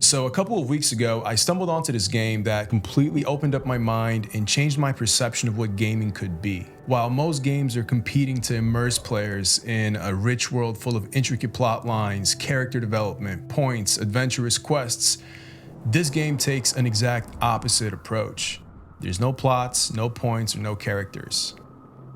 So a couple of weeks ago, I stumbled onto this game that completely opened up my mind and changed my perception of what gaming could be. While most games are competing to immerse players in a rich world full of intricate plot lines, character development, points, adventurous quests, this game takes an exact opposite approach. There's no plots, no points, or no characters.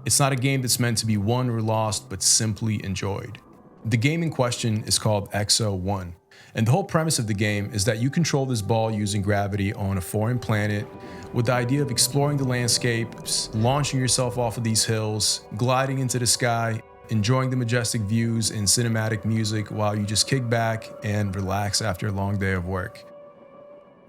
It's not a game that's meant to be won or lost, but simply enjoyed. The game in question is called EXO 1. And the whole premise of the game is that you control this ball using gravity on a foreign planet with the idea of exploring the landscapes, launching yourself off of these hills, gliding into the sky, enjoying the majestic views and cinematic music while you just kick back and relax after a long day of work.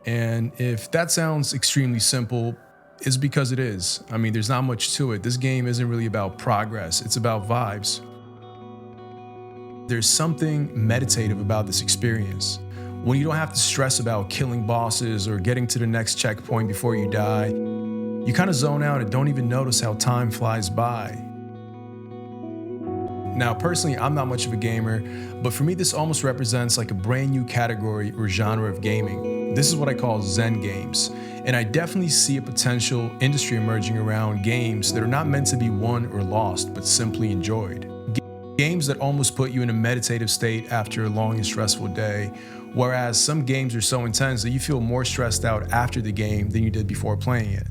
And if that sounds extremely simple, it's because it is. I mean, there's not much to it. This game isn't really about progress, it's about vibes. There's something meditative about this experience. When you don't have to stress about killing bosses or getting to the next checkpoint before you die, you kind of zone out and don't even notice how time flies by. Now, personally, I'm not much of a gamer, but for me, this almost represents like a brand new category or genre of gaming. This is what I call Zen games, and I definitely see a potential industry emerging around games that are not meant to be won or lost, but simply enjoyed. Games that almost put you in a meditative state after a long and stressful day, whereas some games are so intense that you feel more stressed out after the game than you did before playing it.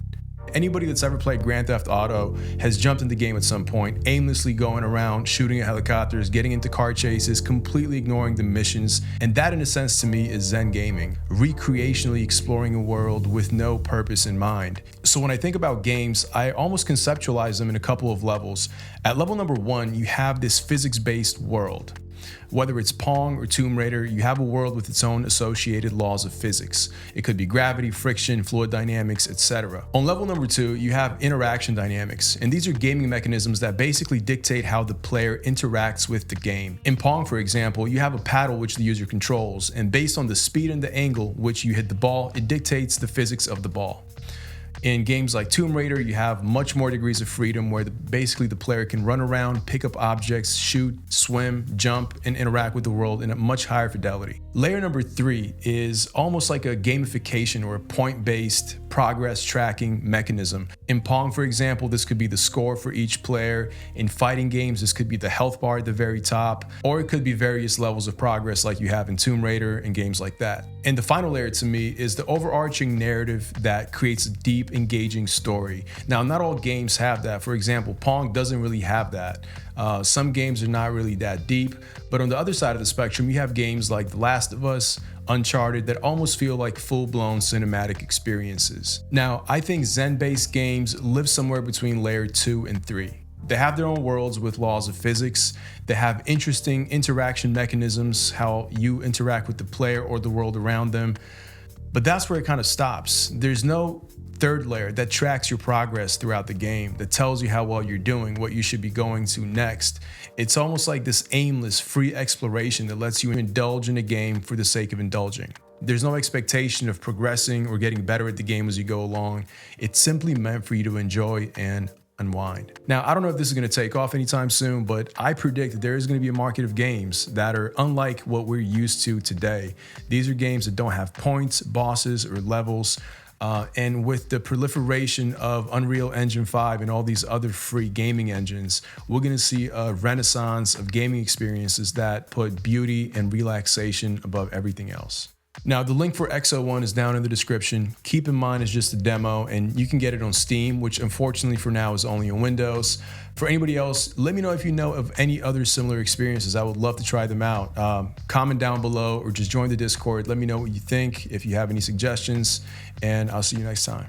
Anybody that's ever played Grand Theft Auto has jumped into the game at some point, aimlessly going around, shooting at helicopters, getting into car chases, completely ignoring the missions, and that in a sense to me is Zen gaming, recreationally exploring a world with no purpose in mind. So when I think about games, I almost conceptualize them in a couple of levels. At level number 1, you have this physics-based world. Whether it's Pong or Tomb Raider, you have a world with its own associated laws of physics. It could be gravity, friction, fluid dynamics, etc. On level number 2, you have interaction dynamics, and these are gaming mechanisms that basically dictate how the player interacts with the game. In Pong, for example, you have a paddle which the user controls, and based on the speed and the angle which you hit the ball, it dictates the physics of the ball. In games like Tomb Raider, you have much more degrees of freedom where basically the player can run around, pick up objects, shoot, swim, jump, and interact with the world in a much higher fidelity. Layer number 3 is almost like a gamification or a point-based progress tracking mechanism. In Pong, for example, this could be the score for each player. In fighting games, this could be the health bar at the very top, or it could be various levels of progress like you have in Tomb Raider and games like that. And the final layer to me is the overarching narrative that creates a deep, engaging story. Now, not all games have that. For example, Pong doesn't really have that. Some games are not really that deep, but on the other side of the spectrum, you have games like The Last of Us, Uncharted that almost feel like full-blown cinematic experiences. Now, I think Zen-based games live somewhere between layer 2 and 3. They have their own worlds with laws of physics. They have interesting interaction mechanisms, how you interact with the player or the world around them. But that's where it kind of stops. There's no third layer that tracks your progress throughout the game, that tells you how well you're doing, what you should be going to next. It's almost like this aimless, free exploration that lets you indulge in a game for the sake of indulging. There's no expectation of progressing or getting better at the game as you go along. It's simply meant for you to enjoy and unwind. Now, I don't know if this is going to take off anytime soon, but I predict that there is going to be a market of games that are unlike what we're used to today. These are games that don't have points, bosses, or levels. And with the proliferation of Unreal Engine 5 and all these other free gaming engines, we're going to see a renaissance of gaming experiences that put beauty and relaxation above everything else. Now, the link for EXO 1 is down in the description. Keep in mind it's just a demo, and you can get it on Steam, which unfortunately for now is only on Windows. For anybody else, let me know if you know of any other similar experiences. I would love to try them out. Comment down below or just join the Discord. Let me know what you think, if you have any suggestions, and I'll see you next time.